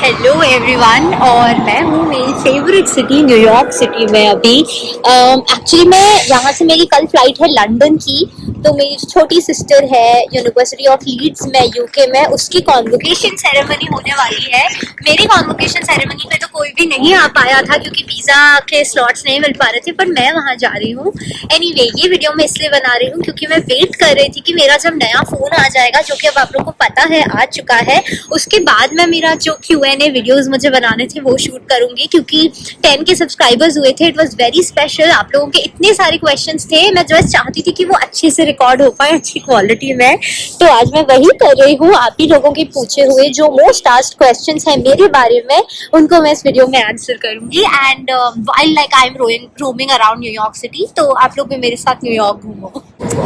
Hello everyone. और मैं हूँ मेरी फेवरेट सिटी न्यूयॉर्क सिटी में अभी। एक्चुअली मैं यहाँ से मेरी कल फ्लाइट है लंदन की। तो मेरी छोटी सिस्टर है यूनिवर्सिटी ऑफ लीड्स में यूके में, उसकी कॉन्वोकेशन सेरेमनी होने वाली है। मेरी कॉन्वोकेशन सेरेमनी में तो कोई भी नहीं आ पाया था क्योंकि वीज़ा के स्लॉट्स नहीं मिल पा रहे थे, पर मैं वहाँ जा रही हूँ। एनीवे, ये वीडियो मैं इसलिए बना रही हूँ क्योंकि मैं वेट कर रही थी कि मेरा जब नया फ़ोन आ जाएगा, जो कि अब आप लोग को पता है आ चुका है, उसके बाद मैं मेरा जो Q&A वीडियोस मुझे बनाने थे वो शूट करूंगी। क्योंकि 10 के सब्सक्राइबर्स हुए थे, इट वाज वेरी स्पेशल। आप लोगों के इतने सारे क्वेश्चंस थे, मैं जो चाहती थी कि वो अच्छे से रिकॉर्ड हो पाए, अच्छी क्वालिटी में। तो आज मैं वही कर रही हूँ। आप ही लोगों के पूछे हुए जो मोस्ट आस्क्ड क्वेश्चंस हैं मेरे बारे में, उनको मैं इस वीडियो में आंसर करूंगी। And while like I am roaming around New York city, तो आप लोग भी मेरे साथ न्यूयॉर्क घूमो।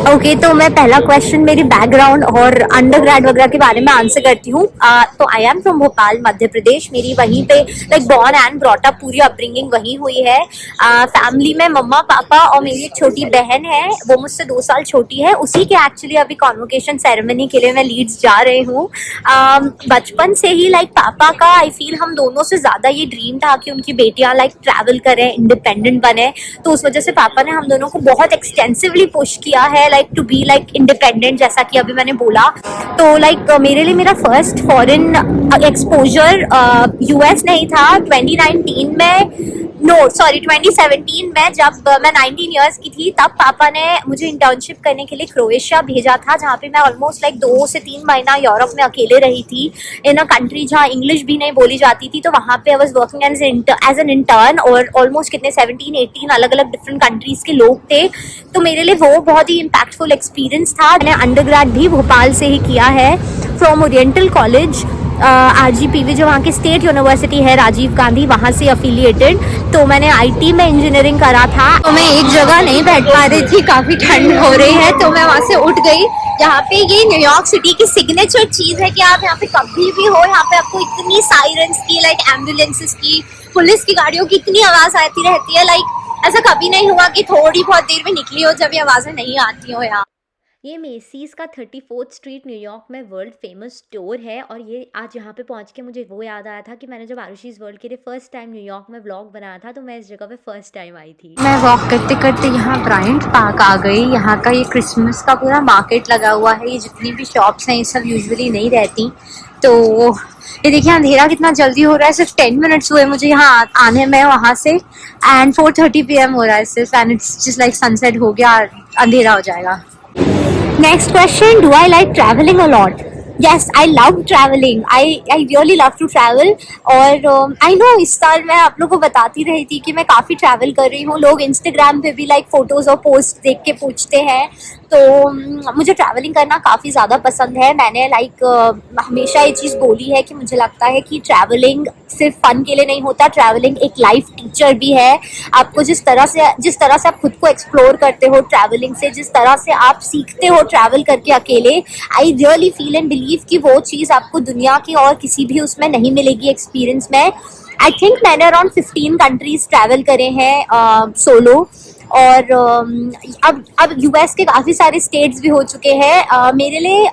ओके, तो मैं पहला क्वेश्चन मेरी बैकग्राउंड और अंडरग्रेड वगैरह के बारे में आंसर करती हूँ। तो I am from Bhopal, Madhya Pradesh. मेरी वहीं पे like born and brought up, पूरी अपब्रिंगिंग वहीं हुई है। फैमिली में मम्मा पापा और मेरी एक छोटी बहन है, वो मुझसे 2 साल छोटी है। उसी के एक्चुअली अभी कॉन्वोकेशन सेरेमनी के लिए मैं लीड्स जा रही हूँ। बचपन से ही लाइक पापा का आई फील हम दोनों से ज़्यादा ये ड्रीम था कि उनकी बेटियाँ लाइक ट्रैवल करें, इंडिपेंडेंट बने। तो उस वजह से पापा ने हम दोनों को बहुत एक्सटेंसिवली पुश किया है like to be like independent, जैसा कि अभी मैंने बोला। तो लाइक मेरे लिए मेरा फर्स्ट फॉरेन एक्सपोजर यूएस नहीं था। 2019 में, नो सॉरी 2017 में, जब मैं 19 इयर्स की थी, तब पापा ने मुझे इंटर्नशिप करने के लिए क्रोएशिया भेजा था, जहाँ पे मैं ऑलमोस्ट लाइक 2 से 3 महीना यूरोप में अकेले रही थी, इन अ कंट्री जहाँ इंग्लिश भी नहीं बोली जाती थी। तो वहाँ पे I was working as an intern, और ऑलमोस्ट कितने 17-18 अलग अलग डिफरेंट कंट्रीज के लोग थे। तो मेरे लिए वो बहुत ही इम्पैक्टफुल एक्सपीरियंस था। मैंने अंडरग्रेड भी भोपाल से ही किया है, फ्रॉम ओरिएंटल कॉलेज RGPV, जो वहाँ की स्टेट यूनिवर्सिटी है राजीव गांधी, वहाँ से अफिलिएटेड। तो मैंने IT में इंजीनियरिंग करा था। तो मैं एक जगह नहीं बैठ पा रही थी, काफ़ी ठंड हो रही है, तो मैं वहाँ से उठ गई। यहाँ पे ये न्यूयॉर्क सिटी की सिग्नेचर चीज़ है कि आप यहाँ पे कभी भी हो, यहाँ पे आपको इतनी साइरेंस की, लाइक एम्बुलेंसेस की, पुलिस की गाड़ियों की इतनी आवाज़ आती रहती है। लाइक ऐसा कभी नहीं हुआ कि थोड़ी बहुत देर में निकली हो जब ये आवाज़ें नहीं आती हो यहाँ। ये मेसीज़ का 34th स्ट्रीट न्यूयॉर्क में वर्ल्ड फेमस स्टोर है। और ये आज यहाँ पे पहुँच के मुझे वो याद आया था कि मैंने जब आरुषिज़ वर्ल्ड के लिए फर्स्ट टाइम न्यूयॉर्क में व्लॉग बनाया था, तो मैं इस जगह पे फर्स्ट टाइम आई थी। मैं वॉक करते करते यहाँ ब्रायंट पार्क आ गई। यहाँ का ये क्रिसमस का पूरा मार्केट लगा हुआ है। ये जितनी भी शॉप्स हैं ये सब यूजुअली नहीं रहती। तो ये देखिए अंधेरा कितना जल्दी हो रहा है। सिर्फ 10 मिनट्स हुए मुझे यहाँ आने में वहाँ से, एंड 4:30 PM हो रहा है सिर्फ, and it's just like sunset हो गया, अंधेरा हो जाएगा। Next question, do I like traveling a lot? Yes, I love traveling. I really love to travel. और I know इस साल मैं आप लोगों को बताती रही थी कि मैं काफ़ी ट्रैवल कर रही हूँ। लोग इंस्टाग्राम पे भी लाइक फ़ोटोज़ और पोस्ट देख के पूछते हैं। तो मुझे ट्रैवलिंग करना काफ़ी ज़्यादा पसंद है। मैंने लाइक हमेशा ये चीज़ बोली है कि मुझे लगता है कि ट्रैवलिंग सिर्फ फ़न के लिए नहीं होता, ट्रैवलिंग एक लाइफ टीचर भी है। आपको जिस तरह से आप खुद को एक्सप्लोर करते हो ट्रैवलिंग से, जिस तरह से आप सीखते हो ट्रैवल करके अकेले, I really feel and believe कि वो चीज़ आपको दुनिया की और किसी भी उसमें नहीं मिलेगी एक्सपीरियंस में। आई थिंक मैंने अराउंड 15 कंट्रीज ट्रैवल करे हैं सोलो। और अब यूएस के काफ़ी सारे स्टेट्स भी हो चुके हैं। मेरे लिए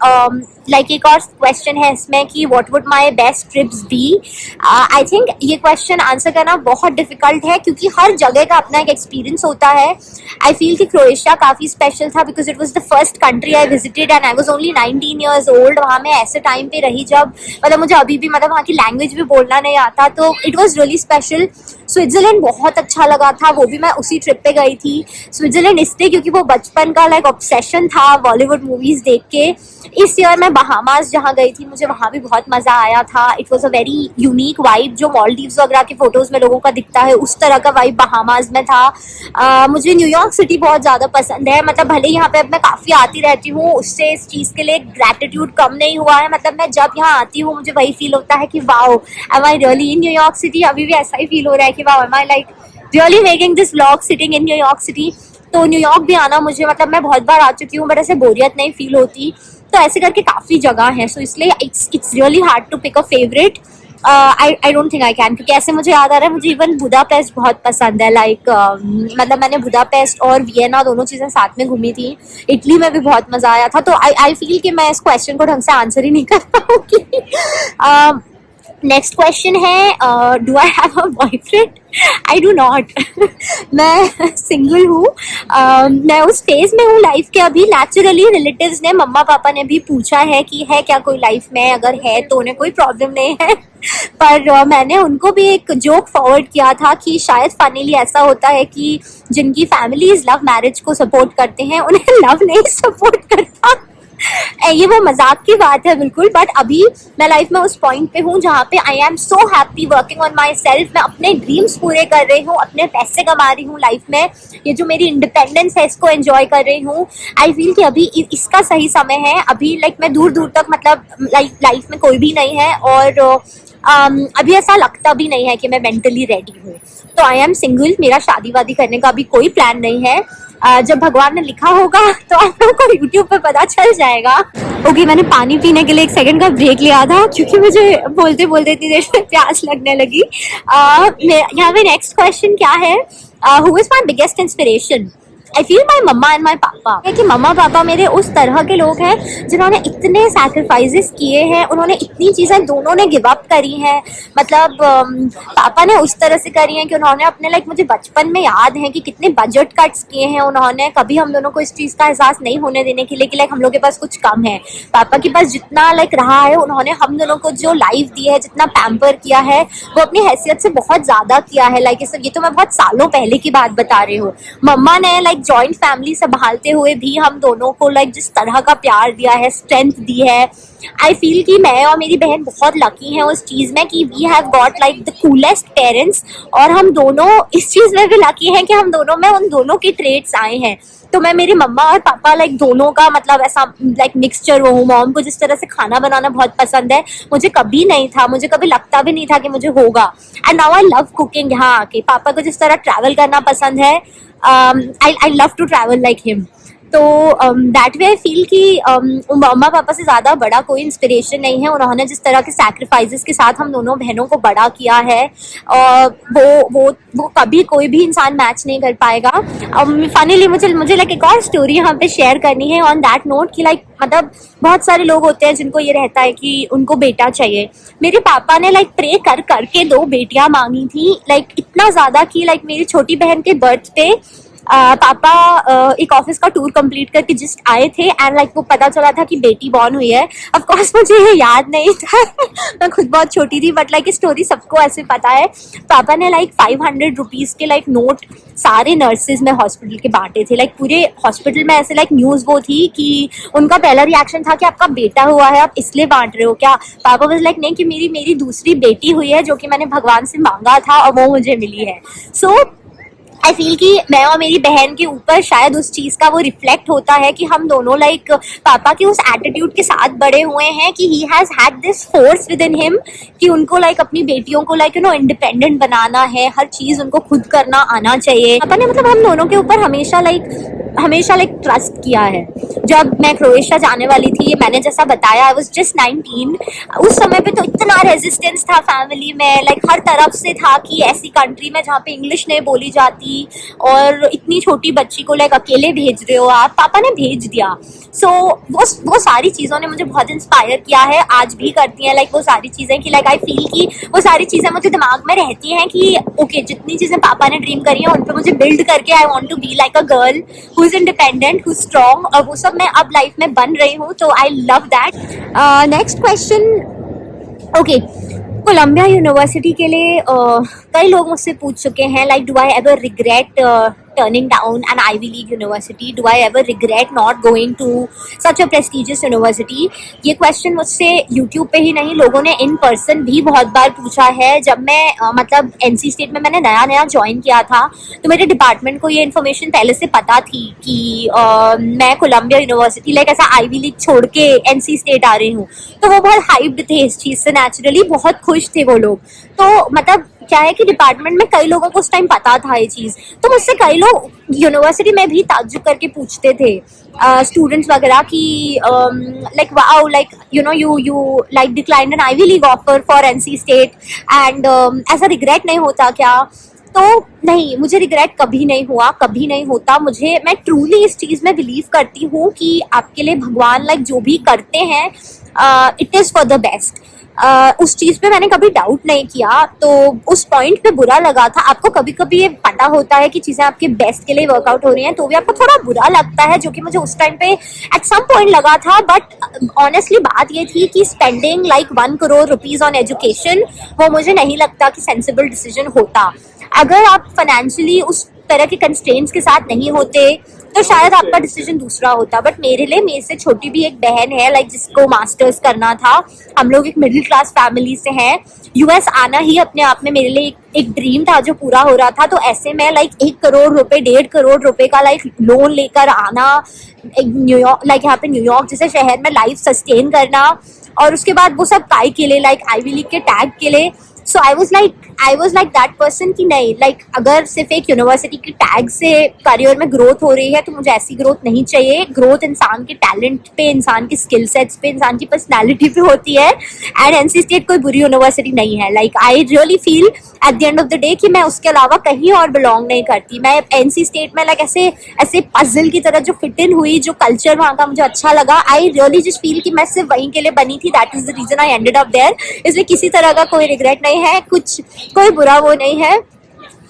लाइक एक और क्वेश्चन है इसमें कि what would my best trips be. I think ये क्वेश्चन आंसर करना बहुत डिफिकल्ट है क्योंकि हर जगह का अपना एक एक्सपीरियंस होता है। आई फील कि क्रोएशिया काफ़ी स्पेशल था because it was the first country I visited and I was only 19 years old. वहाँ मैं ऐसे टाइम पे रही जब मतलब मुझे अभी भी मतलब वहाँ की लैंग्वेज भी बोलना नहीं आता, तो it was really special. Switzerland बहुत अच्छा लगा था, वो भी मैं उसी ट्रिप पे गई थी। स्विट्जरलैंड इसलिए क्योंकि वो बचपन का लाइक ऑब्सेशन था बॉलीवुड मूवीज देख के। इस ईयर मैं बहामास जहाँ गई थी, मुझे वहाँ भी बहुत मज़ा आया था। It was a very unique vibe, जो मॉलडीव्स वगैरह के फोटोज़ में लोगों का दिखता है उस तरह का वाइब बहामास में था। मुझे न्यूयॉर्क सिटी बहुत ज़्यादा पसंद है। मतलब भले यहाँ पे अब मैं काफ़ी आती रहती हूँ, उससे इस चीज़ के लिए ग्रैटिट्यूड कम नहीं हुआ है। मतलब मैं जब यहाँ आती हूँ मुझे वही फील होता है कि wow, am I really in New York city. अभी भी ऐसा ही फील हो रहा है कि wow, am I like really making this vlog sitting in New York city. तो न्यूयॉर्क भी आना मुझे, मतलब मैं बहुत बार आ चुकी हूँ बट ऐसे बोरियत नहीं फील होती। तो ऐसे करके काफ़ी जगह है, सो इसलिए it's really hard to pick a favourite. I don't think I can, क्योंकि ऐसे मुझे याद आ रहा है मुझे इवन बुदापेस्ट बहुत पसंद है। लाइक मतलब मैंने बुदापेस्ट और वियना दोनों चीज़ें साथ में घूमी थी। इटली में भी बहुत मज़ा आया था। तो आई फील कि मैं इस क्वेश्चन को ढंग से आंसर ही नहीं कर पाऊँगी। नेक्स्ट क्वेश्चन है, do I have a boyfriend? I do not. मैं सिंगल हूँ। मैं उस फेज में हूँ लाइफ के अभी। नेचुरली रिलेटिव्स ने, मम्मा पापा ने भी पूछा है कि है क्या कोई लाइफ में, अगर है तो उन्हें कोई प्रॉब्लम नहीं है। पर मैंने उनको भी एक जोक फॉरवर्ड किया था कि शायद फाइनली ऐसा होता है कि जिनकी फैमिलीज लव मैरिज को सपोर्ट करते हैं उन्हें लव नहीं सपोर्ट करता। ये वो मजाक की बात है बिल्कुल, बट अभी मैं लाइफ में उस पॉइंट पे हूँ जहाँ पे I am so happy working on my self. मैं अपने ड्रीम्स पूरे कर रही हूँ, अपने पैसे कमा रही हूँ लाइफ में, ये जो मेरी इंडिपेंडेंस है इसको एंजॉय कर रही हूँ। आई फील कि अभी इसका सही समय है। अभी लाइक मैं दूर दूर तक मतलब लाइफ में कोई भी नहीं है, और अभी ऐसा लगता भी नहीं है कि मैं मेंटली रेडी हूँ। तो आई एम सिंगल, मेरा शादी वादी करने का अभी कोई प्लान नहीं है। जब भगवान ने लिखा होगा तो आप लोगों को यूट्यूब पे पता चल जाएगा। ओके, मैंने पानी पीने के लिए 1 सेकंड का ब्रेक लिया था क्योंकि मुझे बोलते बोलते इतनी देर में प्यास लगने लगी। यहाँ पे नेक्स्ट क्वेश्चन क्या है, who is my biggest inspiration? I feel my mama and my papa है कि मम्मा पापा मेरे उस तरह के लोग हैं जिन्होंने इतने सैक्रिफाइसेस किए हैं, उन्होंने इतनी चीज़ें दोनों ने गिव अप करी हैं। मतलब पापा ने उस तरह से करी हैं कि उन्होंने अपने लाइक, मुझे बचपन में याद है कि कितने बजट कट्स किए हैं उन्होंने। कभी हम दोनों को इस चीज़ का एहसास नहीं होने देने के लिए कि लाइक हम लोग के पास कुछ कम है। पापा के पास जितना लाइक रहा है, उन्होंने हम दोनों को जो लाइफ दी है, जितना पैम्पर किया है, वो अपनी हैसियत से बहुत ज़्यादा किया है। लाइक ये तो मैं बहुत सालों पहले की बात बता रही हूँ। मम्मा ने लाइक जॉइंट फैमिली संभालते हुए भी हम दोनों को लाइक जिस तरह का प्यार दिया है, स्ट्रेंथ दी है, आई फील कि मैं और मेरी बहन बहुत लकी हैं उस चीज़ में कि we have got like the coolest parents. और हम दोनों इस चीज़ में भी लकी हैं कि हम दोनों में उन दोनों की ट्रेड्स आए हैं। तो मैं मेरी मम्मा और पापा लाइक दोनों का मतलब ऐसा लाइक मिक्सचर हूँ। मॉम को जिस तरह से खाना बनाना बहुत पसंद है, मुझे कभी नहीं था, मुझे कभी लगता भी नहीं था कि मुझे होगा। And now I love cooking. यहाँ आके पापा को जिस तरह ट्रैवल करना पसंद है, I love to travel like him. तो दैट वे आई फील कि मम्मा पापा से ज़्यादा बड़ा कोई इंस्पिरेशन नहीं है। उन्होंने जिस तरह के सैक्रिफाइसेस के साथ हम दोनों बहनों को बड़ा किया है, वो कभी कोई भी इंसान मैच नहीं कर पाएगा। फाइनली मुझे लाइक एक और स्टोरी यहाँ पे शेयर करनी है ऑन दैट नोट कि लाइक मतलब बहुत सारे लोग होते हैं जिनको ये रहता है कि उनको बेटा चाहिए। मेरे पापा ने लाइक प्रे कर करके 2 बेटियां मांगी थी, लाइक इतना ज़्यादा कि लाइक मेरी छोटी बहन के बर्थ पे पापा एक ऑफिस का टूर कंप्लीट करके जस्ट आए थे एंड लाइक वो पता चला था कि बेटी बॉर्न हुई है। ऑफ कोर्स मुझे ये याद नहीं था मैं खुद बहुत छोटी थी, बट लाइक स्टोरी सबको ऐसे पता है। पापा ने लाइक 500 रुपीज़ के लाइक नोट सारे नर्सेज में हॉस्पिटल के बांटे थे। लाइक पूरे हॉस्पिटल में ऐसे लाइक न्यूज़ वो थी कि उनका पहला रिएक्शन था कि आपका बेटा हुआ है, आप इसलिए बांट रहे हो क्या? पापा वाज लाइक नहीं, कि मेरी दूसरी बेटी हुई है जो कि मैंने भगवान से मांगा था और वो मुझे मिली है। सो आई फील कि मैं और मेरी बहन के ऊपर शायद उस चीज़ का वो रिफ्लेक्ट होता है कि हम दोनों लाइक पापा के उस एटीट्यूड के साथ बड़े हुए हैं कि he has had this force with in him कि उनको लाइक अपनी बेटियों को लाइक इंडिपेंडेंट बनाना है, हर चीज़ उनको खुद करना आना चाहिए। पापा ने मतलब हम दोनों के ऊपर हमेशा लाइक ट्रस्ट किया है। जब मैं क्रोएशिया जाने वाली थी, मैंने जैसा बताया आई वाज जस्ट 19, उस समय पे तो इतना रेजिस्टेंस था फैमिली में, लाइक हर तरफ से था कि ऐसी कंट्री में जहाँ पे इंग्लिश नहीं बोली जाती और इतनी छोटी बच्ची को लाइक अकेले भेज रहे हो आप। पापा ने भेज दिया। सो वो सारी चीज़ों ने मुझे बहुत इंस्पायर किया है, आज भी करती हैं लाइक वो सारी चीज़ें कि लाइक आई फील कि वो सारी चीज़ें मुझे दिमाग में रहती हैं कि ओके जितनी चीज़ें पापा ने ड्रीम करी हैं उन पर मुझे बिल्ड करके I want to be like a girl who is independent, who strong, और वो सब मैं अब लाइफ में बन रही हूँ। तो I love that. Next question, okay, Columbia University के लिए कई लोग मुझसे पूछ चुके हैं like do I ever regret turning down an Ivy League university? Do I ever regret not going to such a prestigious university? ये क्वेश्चन मुझसे यूट्यूब पे ही नहीं, लोगों ने इन पर्सन भी बहुत बार पूछा है। जब मैं मतलब NC स्टेट में मैंने नया ज्वाइन किया था तो मेरे डिपार्टमेंट को ये इन्फॉर्मेशन पहले से पता थी कि मैं कोलंबिया यूनिवर्सिटी लाइक ऐसा आईवी लीग छोड़ के NC स्टेट आ रही हूँ। तो वो बहुत हाइप्ड थे इस चीज़ से, नेचुरली बहुत खुश थे वो लोग। तो मतलब क्या है कि डिपार्टमेंट में कई लोगों को उस टाइम पता था ये चीज़, तो मुझसे कई लोग यूनिवर्सिटी में भी ताज्जुब करके पूछते थे स्टूडेंट्स वगैरह कि like wow like you like declined an Ivy League offer for NC state and ऐसा रिग्रेट नहीं होता क्या? तो नहीं, मुझे रिग्रेट कभी नहीं हुआ, कभी नहीं होता। मैं ट्रूली इस चीज़ में बिलीव करती हूँ कि आपके लिए भगवान लाइक जो भी करते हैं it is for the best. उस चीज़ पे मैंने कभी डाउट नहीं किया, तो उस पॉइंट पे बुरा लगा था। आपको कभी कभी ये पता होता है कि चीज़ें आपके बेस्ट के लिए वर्कआउट हो रही हैं, तो भी आपको थोड़ा बुरा लगता है, जो कि मुझे उस टाइम पे एट सम पॉइंट लगा था। बट ऑनेस्टली बात ये थी कि spending like 1 crore rupees on education, वो मुझे नहीं लगता कि सेंसिबल डिसीजन होता। अगर आप फाइनेंशियली उस तरह के कंस्ट्रेंट्स के साथ नहीं होते तो शायद आपका डिसीजन दूसरा होता। बट मेरे लिए, मेरे से छोटी भी एक बहन है लाइक जिसको मास्टर्स करना था, हम लोग एक मिडिल क्लास फैमिली से हैं, यूएस आना ही अपने आप में मेरे लिए एक ड्रीम था जो पूरा हो रहा था। तो ऐसे में लाइक 1 करोड़ रुपए, 1.5 करोड़ रुपए का लाइक लोन लेकर आना न्यूयॉर्क, लाइक यहाँ पे न्यूयॉर्क जैसे शहर में लाइफ सस्टेन करना, और उसके बाद वो सब काय के लिए, लाइक आईवी लीग के टैग के लिए। So I was like that person कि नहीं, लाइक अगर सिर्फ एक यूनिवर्सिटी के टैग से करियर में ग्रोथ हो रही है तो मुझे ऐसी ग्रोथ नहीं चाहिए। ग्रोथ इंसान के टैलेंट पे, इंसान के स्किल सेट्स पे, इंसान की पर्सनैलिटी पे होती है। एंड एनसी स्टेट कोई बुरी यूनिवर्सिटी नहीं है। Like I really feel at the end of the day कि मैं उसके अलावा कहीं और बिलोंग नहीं करती। मैं एनसी स्टेट में लाइक ऐसे पजल की तरह जो फिट इन हुई, जो कल्चर वहाँ का मुझे अच्छा लगा, आई रियली जस्ट फील कि मैं सिर्फ वहीं के लिए बनी थी। That is the reason I ended up there. इसलिए किसी तरह का कोई रिग्रेट नहीं है, कोई बुरा वो नहीं है।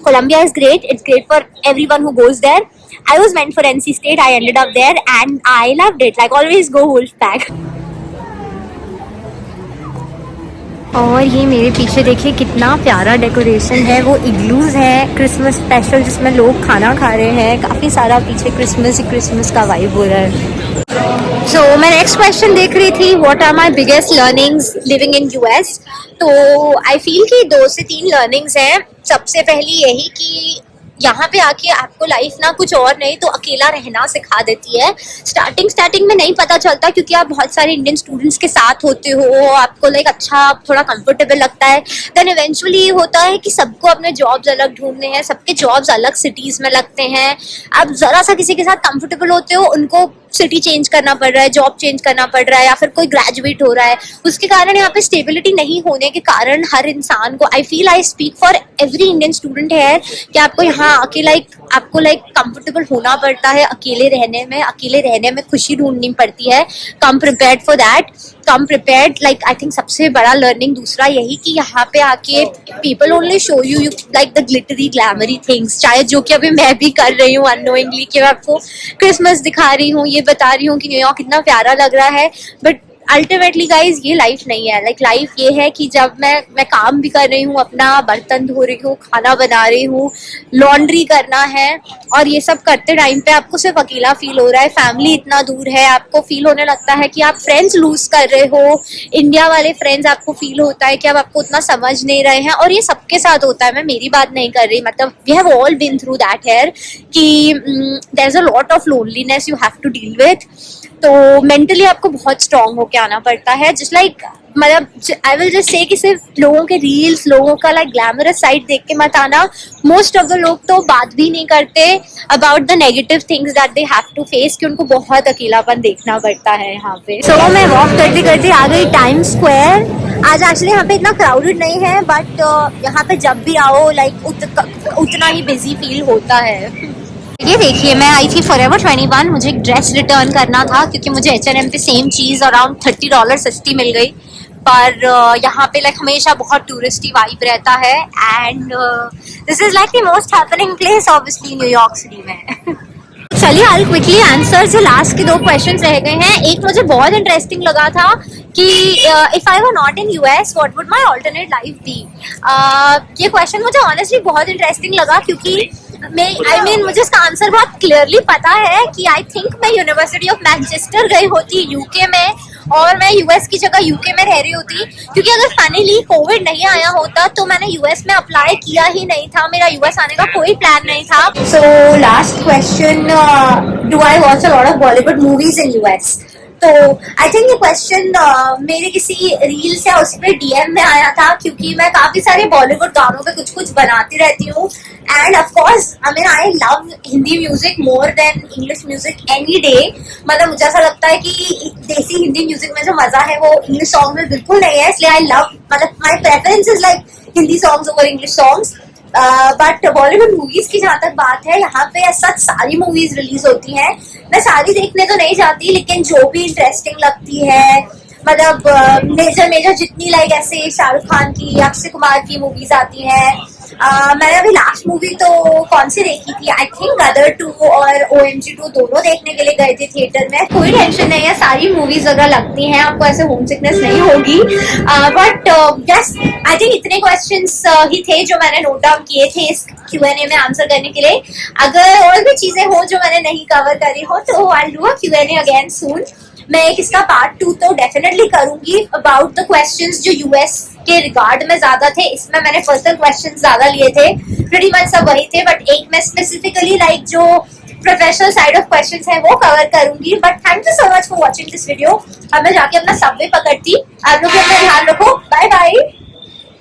Columbia is great. It's great for everyone who goes there. I was meant for NC State. I ended up there and I loved it. Like always, go Wolfpack. और ये मेरे पीछे देखिए कितना प्यारा डेकोरेशन है, वो इग्लूज है क्रिसमस स्पेशल जिसमें लोग खाना खा रहे हैं। काफ़ी सारा पीछे क्रिसमस का वाइब हो रहा है। So मैं नेक्स्ट क्वेश्चन देख रही थी, what are my biggest learnings living in US. तो आई फील कि 2 से 3 लर्निंग्स हैं। सबसे पहली यही कि यहाँ पे आके आपको लाइफ ना कुछ और नहीं तो अकेला रहना सिखा देती है। स्टार्टिंग में नहीं पता चलता क्योंकि आप बहुत सारे इंडियन स्टूडेंट्स के साथ होते हो, आपको लाइक अच्छा थोड़ा कंफर्टेबल लगता है। देन इवेंचुअली ये होता है कि सबको अपने जॉब्स अलग ढूंढने हैं, सबके जॉब्स अलग सिटीज में लगते हैं। आप जरा सा किसी के साथ कंफर्टेबल होते हो, उनको सिटी चेंज करना पड़ रहा है, जॉब चेंज करना पड़ रहा है, या फिर कोई ग्रेजुएट हो रहा है। उसके कारण यहाँ पे स्टेबिलिटी नहीं होने के कारण हर इंसान को, I feel I speak for every Indian student है कि आपको यहाँ आके आपको कंफर्टेबल होना पड़ता है। अकेले रहने में खुशी ढूंढनी पड़ती है। Come prepared for that, come prepared. Like I think सबसे बड़ा लर्निंग दूसरा यही कि यहाँ पे आके people only show you like the glittery glamory things, चाहे जो कि अभी मैं भी कर रही हूँ अननोइंगली, कि मैं आपको क्रिसमस दिखा रही हूँ, ये बता रही हूँ कि न्यूयॉर्क कितना प्यारा लग रहा है। बट अल्टीमेटली गाइज ये लाइफ नहीं है। लाइक लाइफ ये है कि जब मैं काम भी कर रही हूँ, अपना बर्तन धो रही हूँ, खाना बना रही हूँ, लॉन्ड्री करना है, और ये सब करते टाइम पे आपको सिर्फ अकेला फील हो रहा है। फैमिली इतना दूर है, आपको फील होने लगता है कि आप फ्रेंड्स लूज कर रहे हो। इंडिया वाले फ्रेंड्स आपको फील होता है कि अब आपको उतना समझ नहीं रहे हैं, और ये सबके साथ होता है। मैं मेरी बात नहीं कर रही, मतलब we have all been through that here कि there is a lot of loneliness you have to deal with. तो मेंटली आपको बहुत स्ट्रांग होके आना पड़ता है। जस्ट लाइक मतलब आई विल जस्ट से कि सिर्फ लोगों के रील्स, लोगों का लाइक ग्लैमरस साइड देख के मत आना। मोस्ट ऑफ द लोग तो बात भी नहीं करते about the negative things that they have to face, कि उनको बहुत अकेलापन देखना पड़ता है यहाँ पे। सो मैं वॉक करते करते आ गई टाइम स्क्वायर। आज एक्चुअली यहाँ पे इतना क्राउडेड नहीं है, बट यहाँ पे जब भी आओ लाइक उतना ही बिजी फील होता है। ये देखिए, मैं आई थी फॉरएवर 21, मुझे एक ड्रेस रिटर्न करना था क्योंकि मुझे H&M पे सेम चीज़ अराउंड $30 सस्ती मिल गई। पर यहाँ पे लाइक हमेशा बहुत टूरिस्टी वाइब रहता है, and this is like the most happening place obviously New York city में। चलिए आई क्विकली आंसर जो लास्ट के 2 क्वेश्चंस रह गए हैं। एक मुझे बहुत इंटरेस्टिंग लगा था कि if I were not in US what would my alternate life be. ये क्वेश्चन मुझे ऑनेस्टली बहुत इंटरेस्टिंग लगा क्योंकि मुझे इसका आंसर बहुत क्लियरली पता है कि आई थिंक मैं यूनिवर्सिटी ऑफ मैनचेस्टर गई होती यूके में, और मैं यूएस की जगह यूके में रह रही होती, क्योंकि अगर फाइनली कोविड नहीं आया होता तो मैंने यूएस में अप्लाई किया ही नहीं था। मेरा यूएस आने का कोई प्लान नहीं था। So last question, do I watch a lot of Bollywood movies in US? तो आई थिंक ये क्वेश्चन मेरे किसी रील्स या उस पर डीएम में आया था, क्योंकि मैं काफी सारे बॉलीवुड गानों पे कुछ बनाती रहती हूँ। End of course I love Hindi music more than English music any day. मतलब मुझे ऐसा लगता है कि देसी हिंदी म्यूजिक में जो मजा है वो इंग्लिश सॉन्ग में बिल्कुल नहीं है, इसलिए आई लव, मतलब my preference is like Hindi songs over English songs. But Bollywood movies की जहाँ तक बात है, यहाँ पे सच सारी मूवीज रिलीज होती हैं। मैं सारी देखने तो नहीं जाती, लेकिन जो भी इंटरेस्टिंग लगती है, मतलब मेजर जितनी लाइक ऐसे शाहरुख खान की, अक्षय कुमार की मूवीज आती हैं। मैंने अभी लास्ट मूवी तो कौन सी देखी थी, आई थिंक गदर 2 और OMG 2 दोनों देखने के लिए गए थे थिएटर में। कोई टेंशन नहीं है, सारी मूवीज अगर लगती हैं आपको ऐसे होम सिकनेस नहीं होगी। बट जस्ट आई थिंक इतने क्वेश्चंस ही थे जो मैंने नोट डाउन किए थे इस Q&A में आंसर करने के लिए। अगर और भी चीजें हो जो मैंने नहीं कवर करी हो तो I do a Q&A again सून। मैं एक इसका पार्ट 2 तो डेफिनेटली करूंगी अबाउट द क्वेश्चंस जो यूएस के रिगार्ड में ज्यादा थे। इसमें मैंने पर्सनल क्वेश्चंस ज्यादा लिए थे, प्रीटी मच सब वही थे, बट एक मैं स्पेसिफिकली लाइक जो प्रोफेशनल साइड ऑफ क्वेश्चंस है वो कवर करूंगी। But thank you so much for watching this video. अब मैं जाके अपना सबवे पकड़ती। आप लोग अपना ध्यान रखो। Bye bye.